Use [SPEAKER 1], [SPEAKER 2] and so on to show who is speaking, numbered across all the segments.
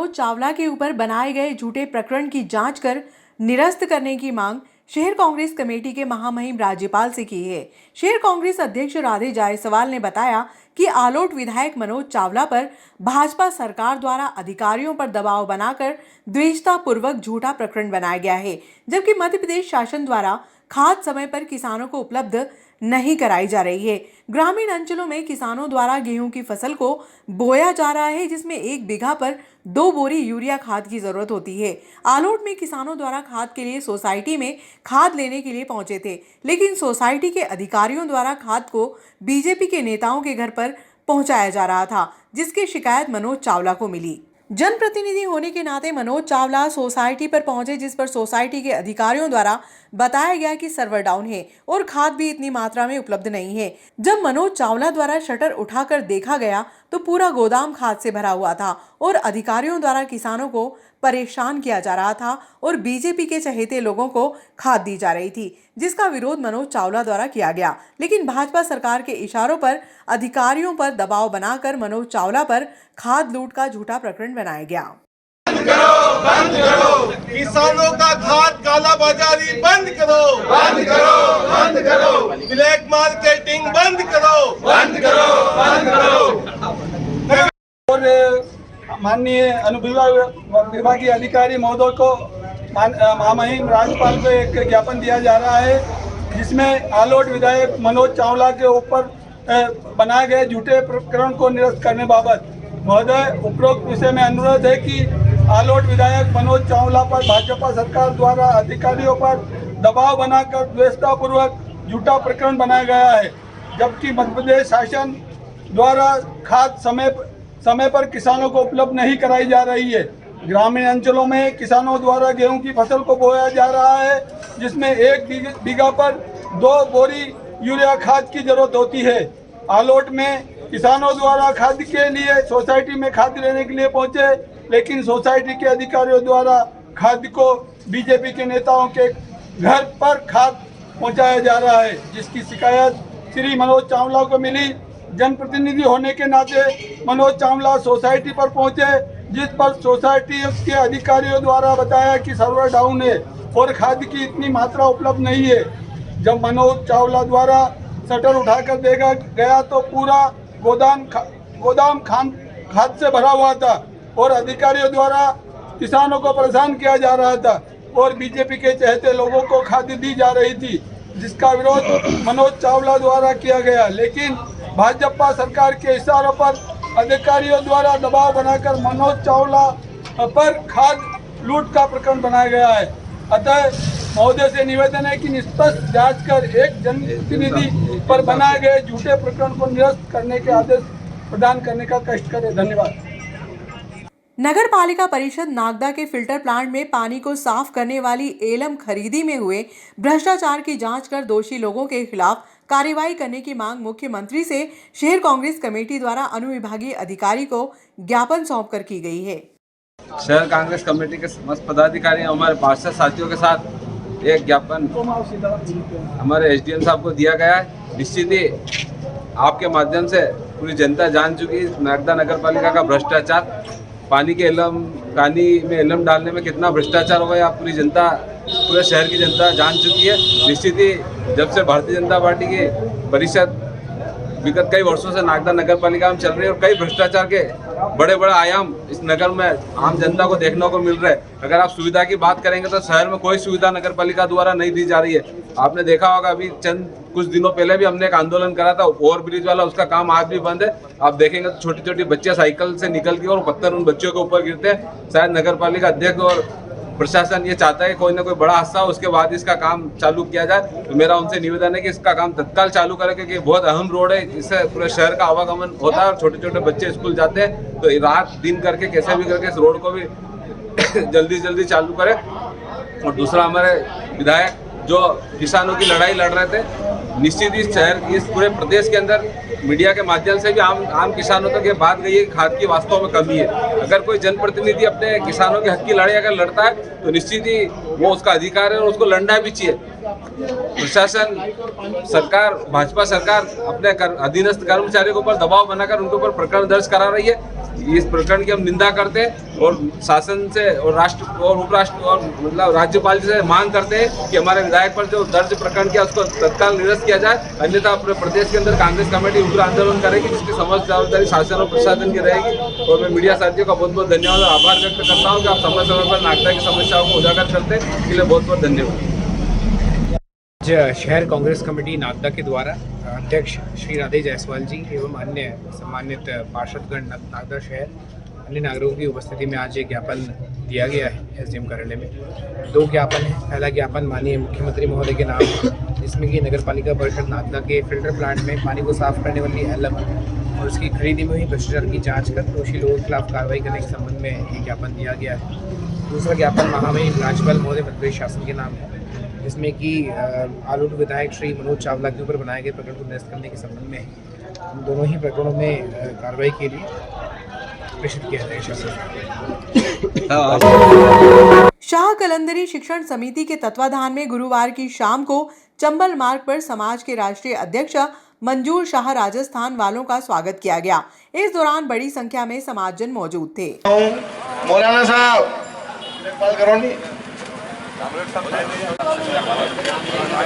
[SPEAKER 1] मनोज चावला के ऊपर बनाए गए झूठे प्रकरण की जांच कर निरस्त करने की मांग शहर कांग्रेस कमेटी के महामहिम राज्यपाल से की है। शहर कांग्रेस अध्यक्ष राधे जायसवाल ने बताया कि आलोट विधायक मनोज चावला पर भाजपा सरकार द्वारा अधिकारियों पर दबाव बनाकर द्वेषतापूर्वक झूठा प्रकरण बनाया गया है, जबकि मध्य प्रदेश शासन द्वारा खाद समय पर किसानों को उपलब्ध नहीं कराई जा रही है। ग्रामीण अंचलों में किसानों द्वारा गेहूं की फसल को बोया जा रहा है, जिसमें 1 बीघा पर 2 बोरी यूरिया खाद की जरूरत होती है। आलोट में किसानों द्वारा खाद के लिए सोसाइटी में खाद लेने के लिए पहुंचे थे, लेकिन सोसाइटी के अधिकारियों द्वारा खाद को बीजेपी के नेताओं के घर पर पहुंचाया जा रहा था, जिसकी शिकायत मनोज चावला को मिली। जनप्रतिनिधि होने के नाते मनोज चावला सोसाइटी पर पहुंचे, जिस पर सोसाइटी के अधिकारियों द्वारा बताया गया कि सर्वर डाउन है और खाद भी इतनी मात्रा में उपलब्ध नहीं है। जब मनोज चावला द्वारा शटर उठाकर देखा गया तो पूरा गोदाम खाद से भरा हुआ था और अधिकारियों द्वारा किसानों को परेशान किया जा रहा था और बीजेपी के चहेते लोगों को खाद दी जा रही थी, जिसका विरोध मनोज चावला द्वारा किया गया। लेकिन भाजपा सरकार के इशारों पर अधिकारियों पर दबाव बनाकर मनोज चावला पर खाद लूट का झूठा प्रकरण बनाया गया।
[SPEAKER 2] बंद करो, किसानों का खाद काला बाजारी बंद करो, बंद करो, बंद करो, ब्लैक मार्केटिंग बंद करो, बंद करो, बंद करो।
[SPEAKER 3] और माननीय अनुविभागीय अधिकारी महोदय को महामहिम राज्यपाल को एक ज्ञापन दिया जा रहा है, जिसमें आलोट विधायक मनोज चावला के ऊपर बनाए गए झूठे प्रकरण को निरस्त करने बाबत महोदय उपरोक्त विषय में अनुरोध है कि आलोट विधायक मनोज चावला पर भाजपा सरकार द्वारा अधिकारियों पर दबाव बनाकर द्वेषतापूर्वक झूठा प्रकरण बनाया गया है, जबकि मध्य प्रदेश शासन द्वारा खाद समय पर किसानों को उपलब्ध नहीं कराई जा रही है। ग्रामीण अंचलों में किसानों द्वारा गेहूं की फसल को बोया जा रहा है, जिसमें 1 बीघा पर 2 बोरी यूरिया खाद की जरूरत होती है। आलोट में किसानों द्वारा खाद के लिए सोसाइटी में खाद लेने के लिए पहुंचे, लेकिन सोसाइटी के अधिकारियों द्वारा खाद को बीजेपी के नेताओं के घर पर खाद पहुंचाया जा रहा है, जिसकी शिकायत श्री मनोज चावला को मिली। जनप्रतिनिधि होने के नाते मनोज चावला सोसाइटी पर पहुंचे, जिस पर सोसाइटी के अधिकारियों द्वारा बताया कि सर्वर डाउन है और खाद की इतनी मात्रा उपलब्ध नहीं है। जब मनोज चावला द्वारा शटर उठाकर देखा गया तो पूरा गोदाम खाद से भरा हुआ था और अधिकारियों द्वारा किसानों को परेशान किया जा रहा था और बीजेपी के चहेते लोगों को खाद दी जा रही थी, जिसका विरोध मनोज चावला द्वारा किया गया। लेकिन भाजपा सरकार के इशारों पर अधिकारियों द्वारा दबाव बनाकर मनोज चावला पर खाद लूट का प्रकरण बनाया गया है। अतः महोदय से निवेदन है कि निष्पक्ष जांच कर एक जनप्रतिनिधि पर बनाए गए झूठे प्रकरण को निरस्त करने के आदेश प्रदान करने का कष्ट करें। धन्यवाद।
[SPEAKER 1] नगर पालिका परिषद नागदा के फिल्टर प्लांट में पानी को साफ करने वाली एलम खरीदी में हुए भ्रष्टाचार की जांच कर दोषी लोगों के खिलाफ कार्रवाई करने की मांग मुख्यमंत्री से शहर कांग्रेस कमेटी द्वारा अनुविभागीय अधिकारी को ज्ञापन सौंपकर की गई है।
[SPEAKER 4] शहर कांग्रेस कमेटी के समस्त पदाधिकारी हमारे पार्षद साथियों के साथ एक ज्ञापन हमारे एसडीएम साहब को दिया गया है। निश्चित ही आपके माध्यम से पूरी जनता जान चुकी नागदा नगर पालिका का भ्रष्टाचार, पानी में एलम डालने में कितना भ्रष्टाचार हुआ है, आप पूरी जनता, पूरे शहर की जनता जान चुकी है। निश्चित ही जब से भारतीय जनता पार्टी की परिषद विगत कई वर्षों से नागदा नगर पालिका में चल रही है और कई भ्रष्टाचार के बड़े बड़े आयाम इस नगर में आम जनता को देखने को मिल रहे हैं। अगर आप सुविधा की बात करेंगे तो शहर में कोई सुविधा नगर पालिका द्वारा नहीं दी जा रही है। आपने देखा होगा अभी कुछ दिनों पहले भी हमने एक आंदोलन करा था ओवर ब्रिज वाला, उसका काम आज भी बंद है। आप देखेंगे तो छोटी छोटी बच्चियां साइकिल से निकल के और पत्थर उन बच्चों के ऊपर गिरते हैं। शायद नगर पालिका अध्यक्ष और प्रशासन ये चाहता है कि कोई ना कोई बड़ा हादसा हो उसके बाद इसका काम चालू किया जाए। तो मेरा उनसे निवेदन है कि इसका काम तत्काल चालू करें, क्योंकि बहुत अहम रोड है, इससे पूरे शहर का आवागमन होता है और छोटे छोटे बच्चे स्कूल जाते हैं। तो रात दिन करके कैसे भी करके इस रोड को भी जल्दी चालू करें। और दूसरा, हमारे विधायक जो किसानों की लड़ाई लड़ रहे थे, निश्चित ही शहर इस पूरे प्रदेश के अंदर मीडिया के माध्यम से भी आम किसानों तक ये बात गई है कि खाद की वास्तव में कमी है। अगर कोई जनप्रतिनिधि अपने किसानों के हक की लड़ाई अगर लड़ता है तो निश्चित ही वो उसका अधिकार है और उसको लड़ना भी चाहिए। प्रशासन सरकार भाजपा सरकार अपने अधीनस्थ कर्मचारियों के ऊपर दबाव बनाकर उनके ऊपर प्रकरण दर्ज करा रही है। इस प्रकरण की हम निंदा करते हैं और शासन से और राष्ट्र और उपराष्ट्र और मतलब राज्यपाल से मांग करते हैं कि हमारे विधायक पर जो दर्ज प्रकरण किया उसको तत्काल निरस्त किया जाए, अन्यथा अपने प्रदेश के अंदर कांग्रेस कमेटी उग्र आंदोलन करेगी, जिसकी समस्त जवाबदारी शासन और प्रशासन की रहेगी। और मैं मीडिया साथियों का बहुत बहुत धन्यवाद और आभार व्यक्त करता हूँ कि आप समय समय पर नागरिकता की समस्याओं को उजागर करते हैं, इसके लिए बहुत बहुत धन्यवाद।
[SPEAKER 5] शहर कांग्रेस कमेटी नागदा के द्वारा अध्यक्ष श्री राधे जायसवाल जी एवं अन्य सम्मानित पार्षदगण नागदा शहर अन्य नागरिकों की उपस्थिति में आज एक ज्ञापन दिया गया है एसडीएम कार्यालय में। 2 ज्ञापन है। पहला ज्ञापन माननीय मुख्यमंत्री महोदय के नाम है, जिसमें कि नगर पालिका परिषद नागदा के फिल्टर प्लांट में पानी को साफ करने वाली एलएम और उसकी खरीदी में हुई भ्रष्टाचार की जाँच कर दोषी लोगों के खिलाफ कार्रवाई करने के संबंध में ये ज्ञापन दिया गया है। दूसरा ज्ञापन महामहिम राज्यपाल महोदय मध्य प्रदेश शासन के नाम है, जिसमें कि आलोट विधायक श्री मनोज चावला के ऊपर बनाए गए प्रकरण को निरस्त करने के संबंध में हम दोनों ही प्रकरणों में कार्रवाई के लिए प्रेषित किया जाएगा।
[SPEAKER 1] शाह कलंदरी शिक्षण समिति के तत्वाधान में गुरुवार की शाम को चंबल मार्ग पर समाज के राष्ट्रीय अध्यक्ष मंजूर शाह राजस्थान वालों का स्वागत किया गया। इस दौरान बड़ी संख्या में समाजजन मौजूद थे।
[SPEAKER 2] मौलाना साहब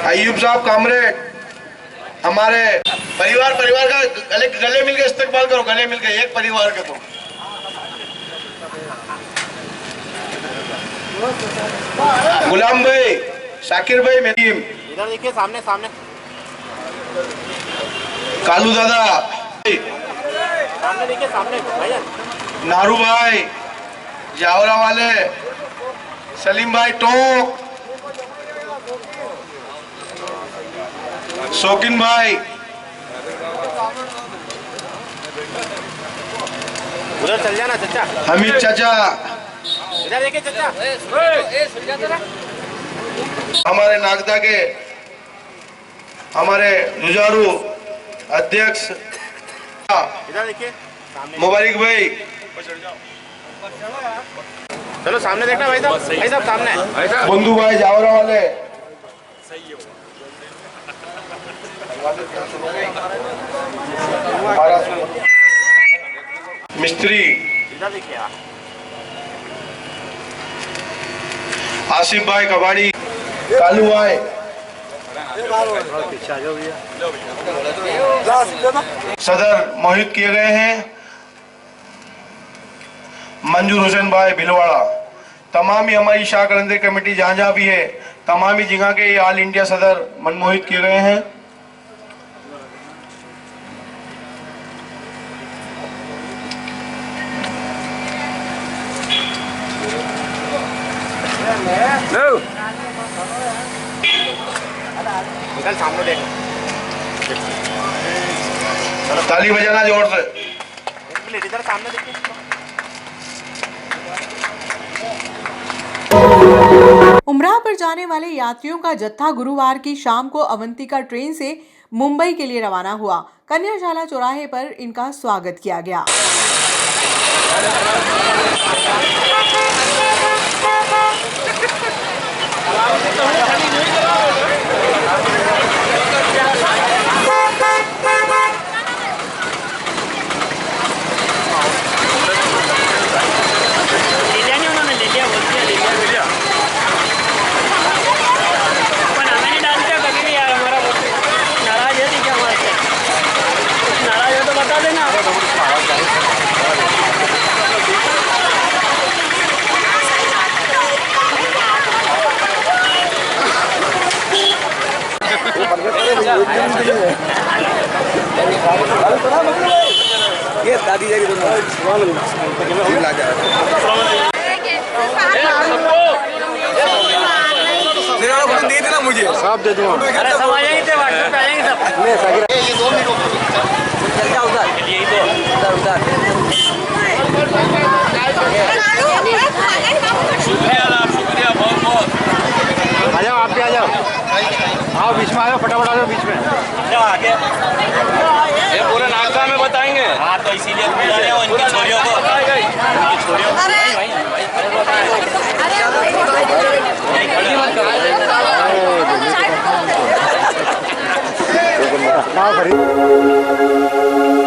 [SPEAKER 2] अयूब साहब कामरेड, हमारे परिवार का गले मिलकर इस्तेकबाल करो, गले मिलकर एक परिवार का। तो गुलाम भाई, शाकिर भाई, मेरी
[SPEAKER 6] इधर देखिए, सामने सामने
[SPEAKER 2] कालू दादा,
[SPEAKER 6] सामने देखिए, सामने भैया,
[SPEAKER 2] नारू भाई, जावरा वाले, सलीम भाई टोक, शौकीन भाई,
[SPEAKER 6] उधर चल जाना चाचा,
[SPEAKER 2] हमीद चाचा,
[SPEAKER 6] इधर देखिए चाचा,
[SPEAKER 2] हमारे नागदा के हमारे जुझारू अध्यक्ष
[SPEAKER 6] इधर देखिए,
[SPEAKER 2] मुबारक भाई,
[SPEAKER 6] चलो सामने देखना भाई साहब सामने,
[SPEAKER 2] बंधु भाई जावरा वाले, मिस्त्री,
[SPEAKER 6] इधर देखिए,
[SPEAKER 2] आसिफ भाई कबाड़ी, कालू भाई, सदर मोहित किए गए हैं मंजूर हुसैन भाई भिलवाड़ा। तमाम ही हमारी शाह कलंदरी कमेटी जहाँ जहाँ भी है, तमाम ही जगह के ऑल इंडिया सदर मनमोहित किए गए हैं।
[SPEAKER 6] इधर सामने देखो,
[SPEAKER 2] ताली बजाना जोर से।
[SPEAKER 6] इधर सामने देखिए।
[SPEAKER 1] उमराह पर जाने वाले यात्रियों का जत्था गुरुवार की शाम को अवंतिका ट्रेन से मुंबई के लिए रवाना हुआ। कन्याशाला चौराहे पर इनका स्वागत किया गया।
[SPEAKER 7] ये दादी जाएगी दे देना मुझे, सब दे दूंगा।
[SPEAKER 6] अरे सब आ जाएंगे, व्हाट्सएप पे आ जाएंगे सब। ये 2 मिनट
[SPEAKER 7] चल जा उधर,
[SPEAKER 6] यही तो
[SPEAKER 7] उधर
[SPEAKER 6] शुक्रिया बहुत बहुत।
[SPEAKER 7] आ जाओ, आप भी आ जाओ, आओ बीच में, आ जाओ, फटाफट आ जाओ बीच में।
[SPEAKER 6] आगे ये पूरे नागदा में बताएंगे। हाँ तो इसीलिए बुला रहे हो इनकी छोरियों को, इनकी छोरियों को।
[SPEAKER 7] खरीद